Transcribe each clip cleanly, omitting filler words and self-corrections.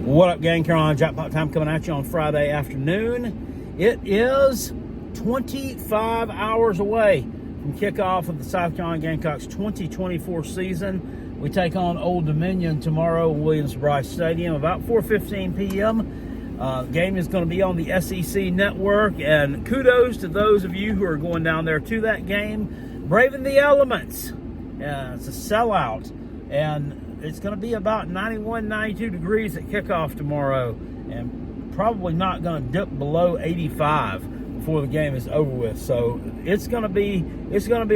What up, gang? Carolina Jackpot time coming at you on Friday afternoon. It is 25 hours away from kickoff of the South Carolina Gamecocks 2024 season. We take on Old Dominion tomorrow in Williams-Brice Stadium about 4:15 p.m. Game is going to be on the SEC network, and kudos to those of you who are going down there to that game, braving the elements. It's a sellout, and it's going to be about 91, 92 degrees at kickoff tomorrow, and probably not going to dip below 85 before the game is over with. So it's going to be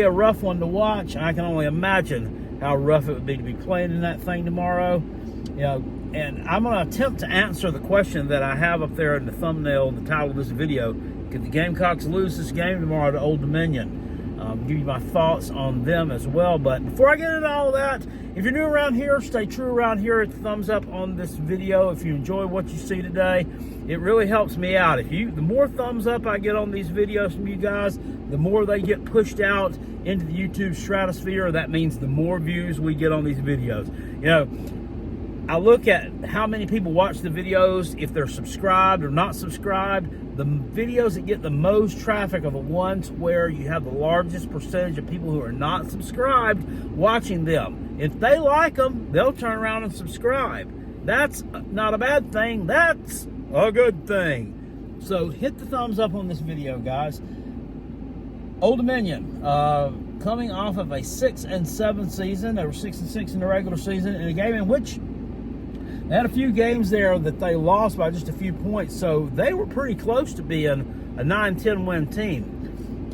a rough one to watch. I can only imagine how rough it would be to be playing in that thing tomorrow. You know, and I'm going to attempt to answer the question that I have up there in the thumbnail, the title of this video. Could the Gamecocks lose this game tomorrow to Old Dominion? Give you my thoughts on them as well. But before I get into all of that, if you're new around here, stay true around here. Hit the thumbs up on this video if you enjoy what you see today. It really helps me out. The more thumbs up I get on these videos from you guys, the more they get pushed out into the YouTube stratosphere. That means the more views we get on these videos. You know, I look at how many people watch the videos, if they're subscribed or not subscribed. The videos that get the most traffic are the ones where you have the largest percentage of people who are not subscribed watching them. If they like them, they'll turn around and subscribe. That's not a bad thing. That's a good thing. So hit the thumbs up on this video, guys. Old Dominion, coming off of a 6-7 season. They were 6-6 in the regular season in a game in which they had a few games there that they lost by just a few points, so they were pretty close to being a 9-10 win team.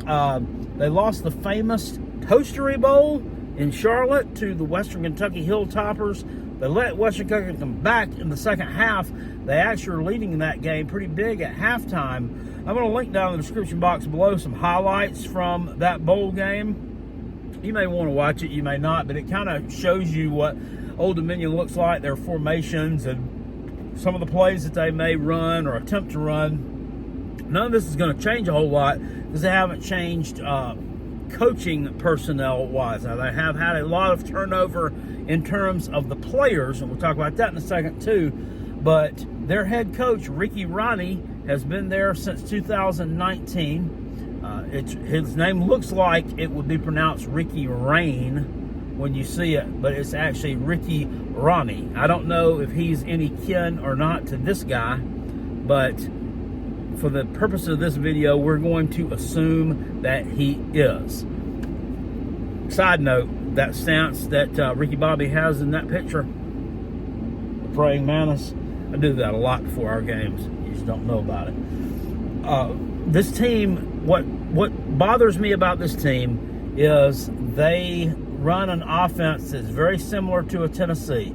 They lost the famous Toastery Bowl in Charlotte to the Western Kentucky Hilltoppers. They let Western Kentucky come back in the second half. They actually were leading in that game pretty big at halftime. I'm going to link down in the description box below some highlights from that bowl game. You may want to watch it, you may not, but it kind of shows you what Old Dominion looks like, their formations, and some of the plays that they may run or attempt to run. None of this is going to change a whole lot because they haven't changed coaching personnel-wise. Now, they have had a lot of turnover in terms of the players, and we'll talk about that in a second too, but their head coach, Ricky Ronnie, has been there since 2019. His name looks like it would be pronounced Ricky Rain when you see it, but it's actually Ricky Ronnie. I don't know if he's any kin or not to this guy, but for the purpose of this video, we're going to assume that he is. Side note, that stance that Ricky Bobby has in that picture, the praying mantis, I do that a lot before our games. You just don't know about it. This team, what bothers me about this team is they run an offense that's very similar to a Tennessee.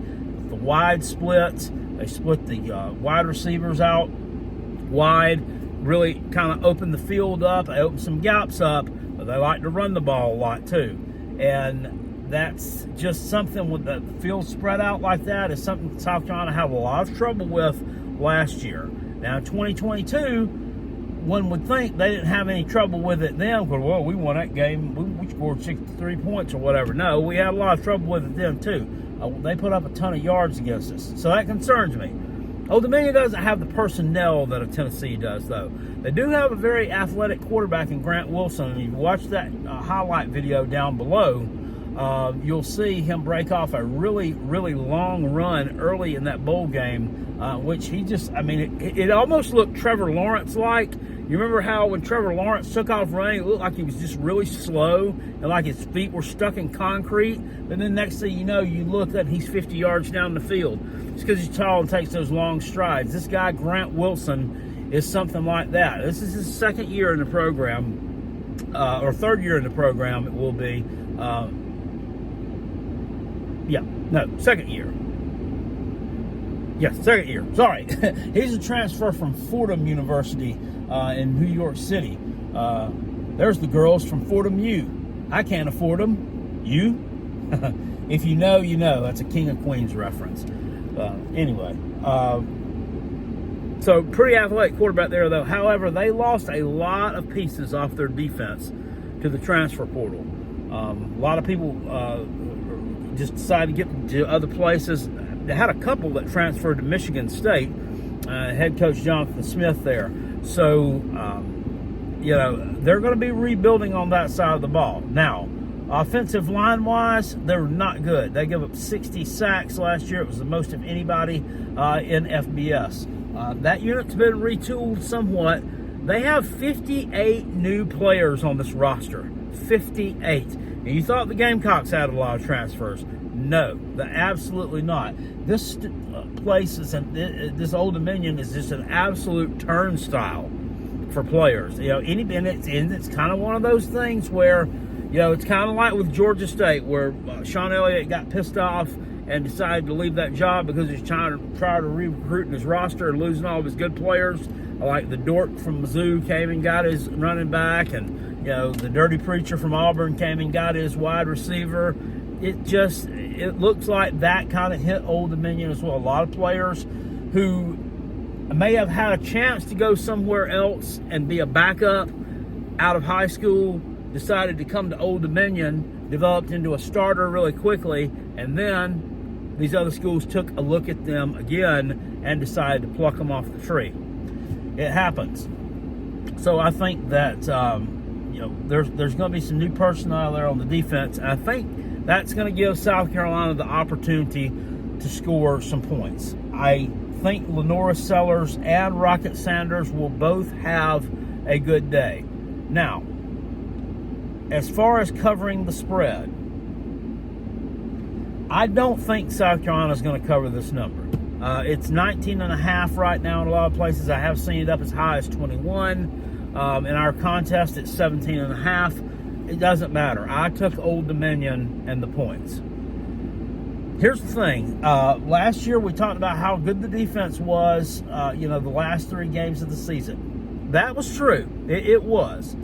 The wide splits, they split the wide receivers out wide, really kind of open the field up. They open some gaps up, but they like to run the ball a lot too. And that's just something with the field spread out like that is something South Carolina had a lot of trouble with last year. Now in 2022, one would think they didn't have any trouble with it then, because, well, we won that game. We scored 63 points or whatever. No, we had a lot of trouble with it then, too. They put up a ton of yards against us, so that concerns me. Old Dominion doesn't have the personnel that a Tennessee does, though. They do have a very athletic quarterback in Grant Wilson. If you watch that highlight video down below, you'll see him break off a really, really long run early in that bowl game, which he just, I mean, it almost looked Trevor Lawrence-like. You remember how when Trevor Lawrence took off running, it looked like he was just really slow and like his feet were stuck in concrete. And then next thing you know, you look up and he's 50 yards down the field. It's because he's tall and takes those long strides. This guy, Grant Wilson, is something like that. This is his second year in the program, or third year in the program it will be. Second year. Yes, second year. Sorry. He's a transfer from Fordham University in New York City. There's the girls from Fordham U. I can't afford them. You? If you know, you know. That's a King of Queens reference. Anyway. So, pretty athletic quarterback there, though. However, they lost a lot of pieces off their defense to the transfer portal. A lot of people just decided to get to other places. they had a couple that transferred to Michigan State. Head coach Jonathan Smith there. So, they're going to be rebuilding on that side of the ball. Now, offensive line-wise, they're not good. They gave up 60 sacks last year. It was the most of anybody in FBS. That unit's been retooled somewhat. They have 58 new players on this roster. 58. And you thought the Gamecocks had a lot of transfers. No, absolutely not. This place this Old Dominion is just an absolute turnstile for players. And it's kind of one of those things where, it's kind of like with Georgia State, where Sean Elliott got pissed off and decided to leave that job because he's trying to re-recruit in his roster and losing all of his good players. Like the dork from Mizzou came and got his running back, and the dirty preacher from Auburn came and got his wide receiver. It looks like that kind of hit Old Dominion as well. A lot of players who may have had a chance to go somewhere else and be a backup out of high school decided to come to Old Dominion, developed into a starter really quickly, and then these other schools took a look at them again and decided to pluck them off the tree. It happens. So I think that there's going to be some new personnel there on the defense. And I think that's going to give South Carolina the opportunity to score some points. I think Lenora Sellers and Rocket Sanders will both have a good day. Now, as far as covering the spread, I don't think South Carolina is going to cover this number. It's 19.5 right now in a lot of places. I have seen it up as high as 21. In our contest, it's 17.5. It doesn't matter. I took Old Dominion and the points. Here's the thing. Last year, we talked about how good the defense was, the last 3 games of the season. That was true. It was.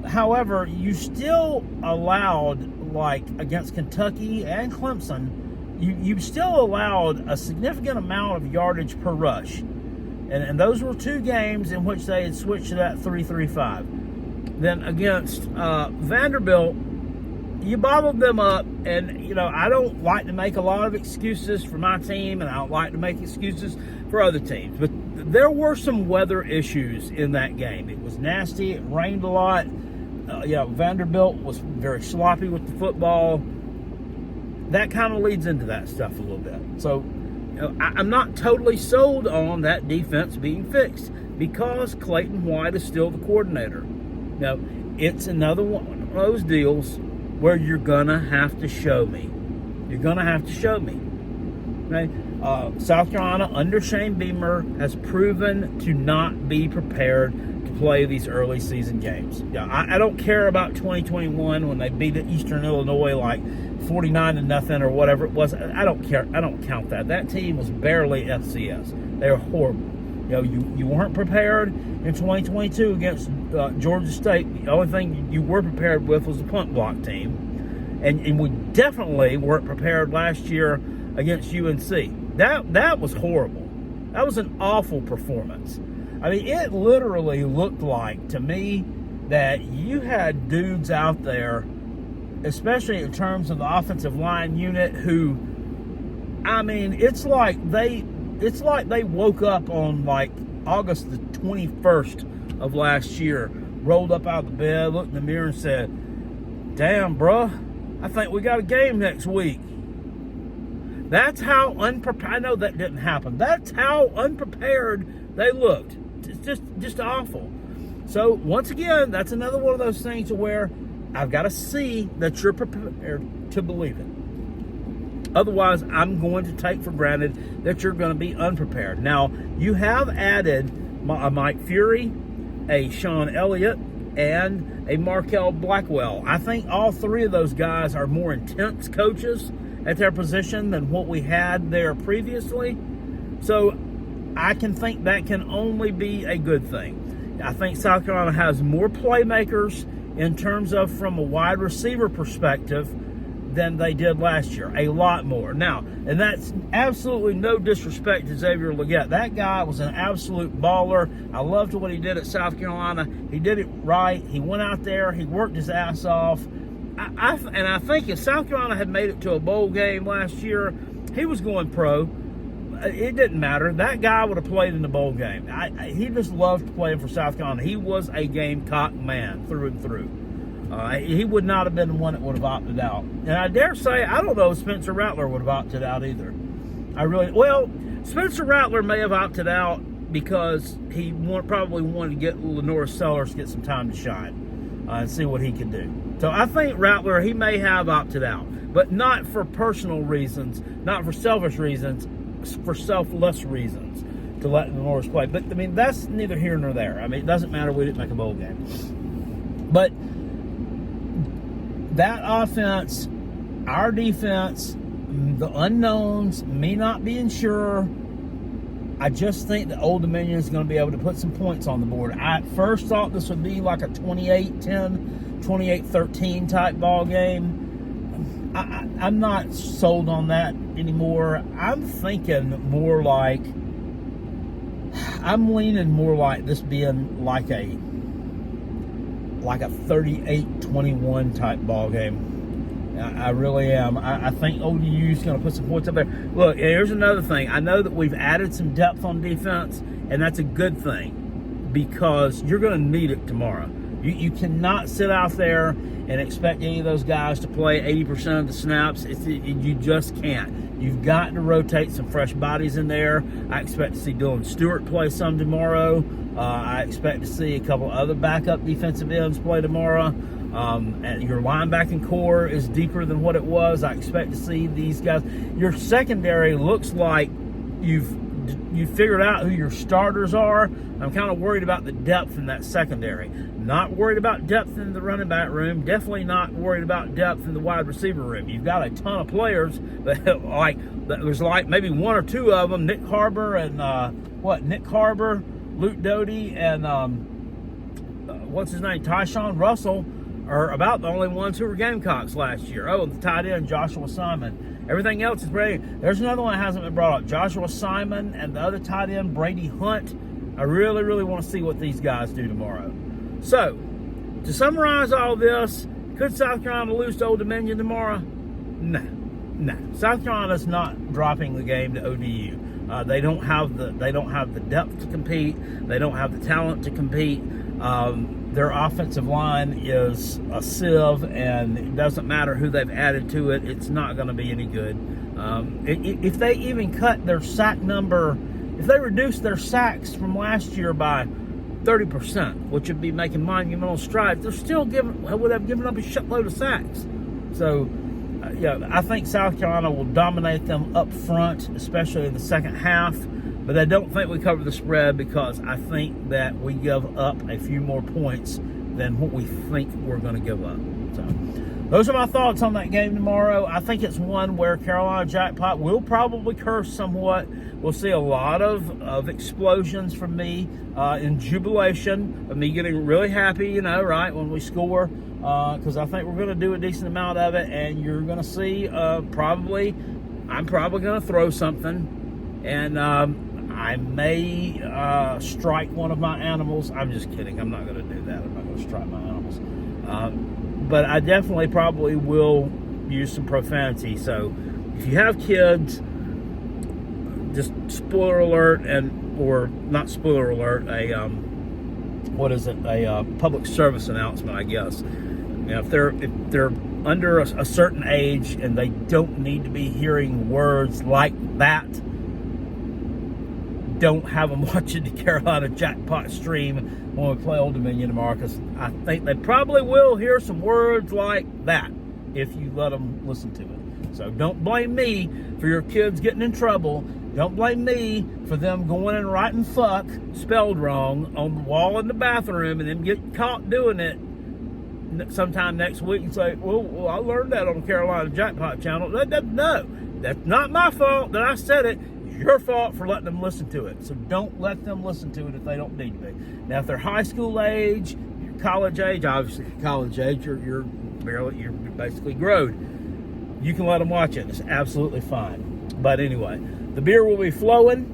However, you still allowed, like against Kentucky and Clemson, you still allowed a significant amount of yardage per rush. And those were 2 games in which they had switched to that 3-3-5. Then against Vanderbilt, you bottled them up. And, I don't like to make a lot of excuses for my team, and I don't like to make excuses for other teams. But there were some weather issues in that game. It was nasty. It rained a lot. Vanderbilt was very sloppy with the football. That kind of leads into that stuff a little bit. So, I'm not totally sold on that defense being fixed because Clayton White is still the coordinator. Now, it's another one of those deals where you're going to have to show me. You're going to have to show me. Okay? South Carolina, under Shane Beamer, has proven to not be prepared to play these early season games. I don't care about 2021 when they beat Eastern Illinois like 49-0 or whatever it was. I don't care. I don't count that. That team was barely FCS. They were horrible. You weren't prepared in 2022 against Georgia State. The only thing you were prepared with was the punt block team. And we definitely weren't prepared last year against UNC. That was horrible. That was an awful performance. I mean, it literally looked like, to me, that you had dudes out there, especially in terms of the offensive line unit, who, I mean, it's like they woke up on like August the 21st of last year, rolled up out of the bed, looked in the mirror and said, "Damn, bruh, I think we got a game next week." That's how unprepared. I know that didn't happen. That's how unprepared they looked. It's just awful. So once again, that's another one of those things where I've got to see that you're prepared to believe it. Otherwise, I'm going to take for granted that you're going to be unprepared. Now, you have added a Mike Fury, a Sean Elliott, and a Markel Blackwell. I think all 3 of those guys are more intense coaches at their position than what we had there previously. So I can think that can only be a good thing. I think South Carolina has more playmakers in terms of from a wide receiver perspective than they did last year. A lot more. Now, and that's absolutely no disrespect to Xavier Legette. That guy was an absolute baller. I loved what he did at South Carolina. He did it right. He went out there. He worked his ass off. I think if South Carolina had made it to a bowl game last year, he was going pro. It didn't matter. That guy would have played in the bowl game. He just loved playing for South Carolina. He was a Gamecock man through and through. He would not have been the one that would have opted out. And I dare say, I don't know if Spencer Rattler would have opted out either. Spencer Rattler may have opted out because he probably wanted to get Lenore Sellers to get some time to shine and see what he could do. So I think Rattler, he may have opted out, but not for personal reasons, not for selfish reasons, for selfless reasons to let Lenore play. But, I mean, that's neither here nor there. I mean, it doesn't matter. We didn't make a bowl game. But that offense, our defense, the unknowns, me not being sure, I just think that Old Dominion is going to be able to put some points on the board. I at first thought this would be like a 28-10, 28-13 type ball game. I'm not sold on that anymore. I'm leaning more like this being like a 38-21 type ball game. I really am. I think ODU is going to put some points up there. Look, here's another thing. I know that we've added some depth on defense, and that's a good thing because you're going to need it tomorrow. You cannot sit out there and expect any of those guys to play 80% of the snaps. You just can't. You've got to rotate some fresh bodies in there. I expect to see Dylan Stewart play some tomorrow. I expect to see a couple other backup defensive ends play tomorrow. And your linebacking core is deeper than what it was. I expect to see these guys. Your secondary looks like you've figured out who your starters are. I'm kind of worried about the depth in that secondary. Not worried about depth in the running back room. Definitely not worried about depth in the wide receiver room. You've got a ton of players that there's maybe one or two of them. Nick Harbor, Luke Doty, and Tyshawn Russell are about the only ones who were Gamecocks last year. Oh, the tight end, Joshua Simon. Everything else is ready. There's another one that hasn't been brought up. Joshua Simon and the other tight end, Brady Hunt. I really, really want to see what these guys do tomorrow. So, to summarize all this, could South Carolina lose to Old Dominion tomorrow? No. South Carolina's not dropping the game to ODU. They don't have the depth to compete. They don't have the talent to compete. Their offensive line is a sieve, and it doesn't matter who they've added to it. It's not going to be any good. If they even cut their sack number, if they reduce their sacks from last year by 30%, which would be making monumental strides, would have given up a shitload of sacks. So, I think South Carolina will dominate them up front, especially in the second half. But I don't think we cover the spread because I think that we give up a few more points than what we think we're going to give up. So those are my thoughts on that game tomorrow. I think it's one where Carolina Jackpot will probably curse somewhat. We'll see a lot of explosions from me in jubilation of me getting really happy, when we score. Because I think we're going to do a decent amount of it. And you're going to see I'm probably going to throw something. And I may strike one of my animals. I'm just kidding. I'm not going to do that. I'm not going to strike my animals. But I definitely probably will use some profanity. So if you have kids, just spoiler alert, or not spoiler alert, a public service announcement, I guess. If they're under a certain age and they don't need to be hearing words like that, don't have them watching the Carolina Jackpot stream when we play Old Dominion tomorrow, because I think they probably will hear some words like that if you let them listen to it. So don't blame me for your kids getting in trouble. Don't blame me for them going and writing fuck spelled wrong on the wall in the bathroom and then get caught doing it sometime next week and say, well, I learned that on the Carolina Jackpot channel. No, that's not my fault that I said it. It's your fault for letting them listen to it. So don't let them listen to it if they don't need to be. Now, if they're high school age, you're college age, obviously college age, you're basically grown. You can let them watch it. It's absolutely fine. But anyway, the beer will be flowing.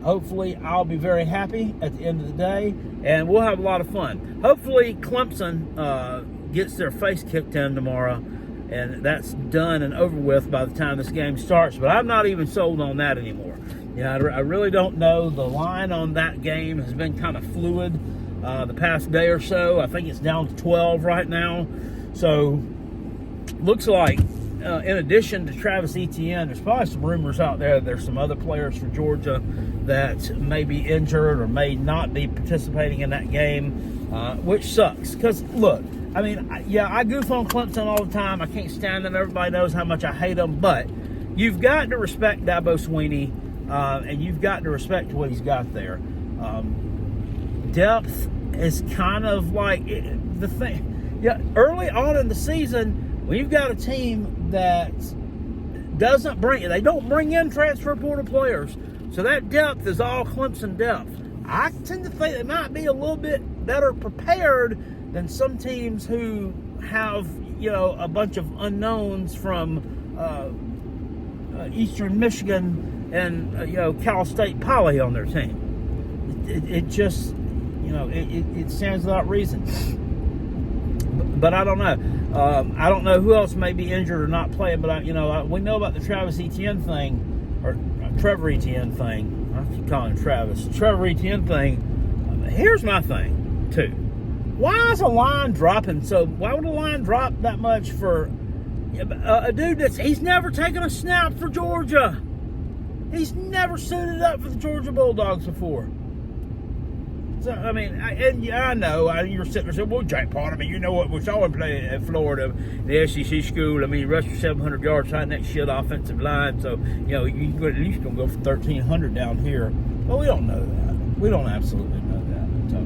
Hopefully, I'll be very happy at the end of the day, and we'll have a lot of fun. Hopefully, Clemson gets their face kicked in tomorrow, and that's done and over with by the time this game starts. But I'm not even sold on that anymore. I really don't know. The line on that game has been kind of fluid the past day or so. I think it's down to 12 right now. So looks like in addition to Travis Etienne, there's probably some rumors out there that there's some other players for Georgia that may be injured or may not be participating in that game, which sucks. Because, look, I mean, I goof on Clemson all the time. I can't stand them. Everybody knows how much I hate them. But you've got to respect Dabo Swinney, and you've got to respect what he's got there. Depth is kind of like the thing. Yeah, early on in the season, when you've got a team that they don't bring in transfer portal players, so that depth is all Clemson depth. I tend to think they might be a little bit better prepared than some teams who have, a bunch of unknowns from Eastern Michigan and, Cal State Poly on their team. It just, it stands without reason. But I don't know. I don't know who else may be injured or not playing. But we know about the Travis Etienne thing, or Trevor Etienne thing. I keep calling him Travis. Trevor Etienne thing. Here's my thing too. Why is a line dropping? Why would a line drop that much for a dude he's never taken a snap for Georgia? He's never suited up for the Georgia Bulldogs before. So, I mean, I know you're sitting there saying, well, Jack Potter, you know what? We saw him play at Florida, the SEC school. I mean, he rushed for 700 yards, fighting that shit offensive line. So, you at least going to go for 1,300 down here. But we don't know that. We don't absolutely know that. So,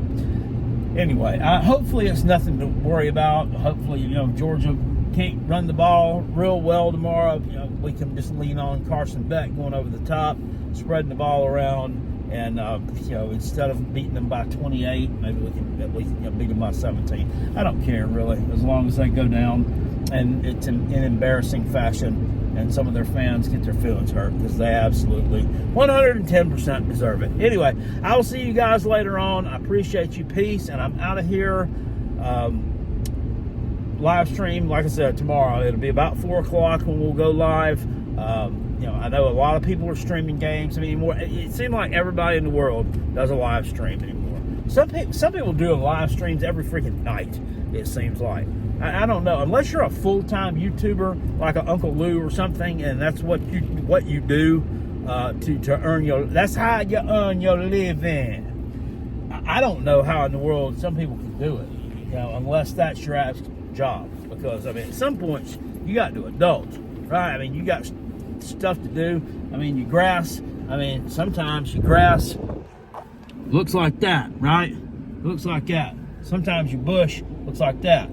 anyway, hopefully it's nothing to worry about. Hopefully, Georgia can't run the ball real well tomorrow. We can just lean on Carson Beck going over the top, spreading the ball around. And, instead of beating them by 28, maybe we can at least beat them by 17. I don't care, really, as long as they go down and it's in embarrassing fashion and some of their fans get their feelings hurt, because they absolutely 110% deserve it. Anyway, I will see you guys later on. I appreciate you. Peace, and I'm out of here. Live stream, like I said, tomorrow. It'll be about 4 o'clock when we'll go live. I know a lot of people are streaming games. It seems like everybody in the world does a live stream anymore. Some people do live streams every freaking night, it seems like. I don't know. Unless you're a full-time YouTuber like a Uncle Lou or something, and that's what you do to earn that's how you earn your living. I don't know how in the world some people can do it, unless that's your job. Because, at some points, you got to adult, right? You got stuff to do. Your grass, sometimes your grass looks like that, right? Looks like that. Sometimes your bush looks like that.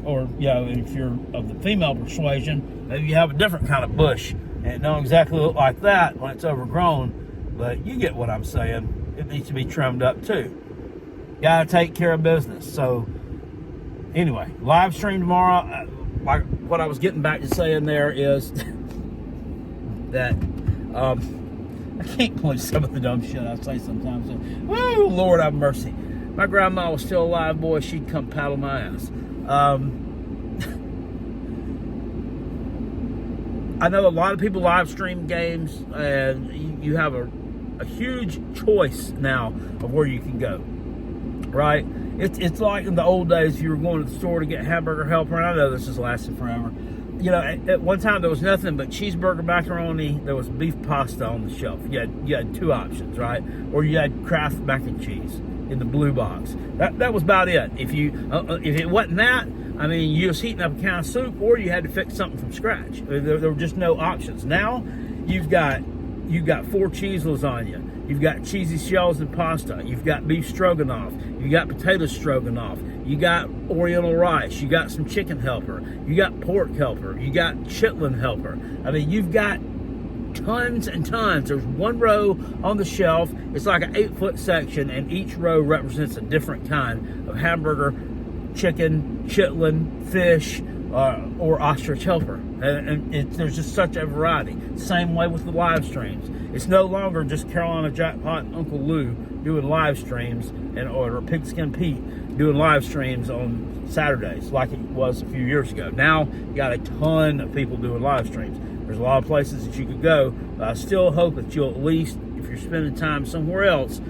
Or if you're of the female persuasion, maybe you have a different kind of bush and it don't exactly look like that when it's overgrown. But you get what I'm saying. It needs to be trimmed up too. Gotta take care of business. So anyway, live stream tomorrow. Like what I was getting back to saying there is that I can't believe some of the dumb shit I say sometimes. Woo, Lord have mercy. My grandma was still alive, boy, she'd come paddle my ass. I know a lot of people live stream games, and you have a huge choice now of where you can go, right? It's like in the old days, if you were going to the store to get hamburger helper, and I know this has lasted forever. At one time there was nothing but cheeseburger, macaroni. There was beef pasta on the shelf. You had 2 options, right? Or you had Kraft mac and cheese in the blue box. That was about it. If it wasn't that, you was heating up a can of soup, or you had to fix something from scratch. There were just no options. Now you've got 4 cheese lasagna. You've got cheesy shells and pasta. You've got beef stroganoff. You got potato stroganoff. You got Oriental rice. You got some chicken helper. You got pork helper. You got chitlin helper. You've got tons and tons. There's one row on the shelf. It's like an 8-foot section, and each row represents a different kind of hamburger, chicken, chitlin, fish, or ostrich helper. There's just such a variety. Same way with the live streams. It's no longer just Carolina Jackpot and Uncle Lou doing live streams, or Pigskin Pete doing live streams on Saturdays like it was a few years ago. Now you got a ton of people doing live streams. There's a lot of places that you could go. But I still hope that you'll, at least if you're spending time somewhere else,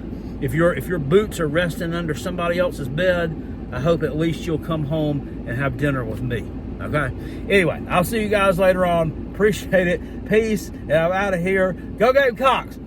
if your boots are resting under somebody else's bed, I hope at least you'll come home and have dinner with me. Okay? Anyway, I'll see you guys later on. Appreciate it. Peace. And I'm out of here. Go Gamecocks!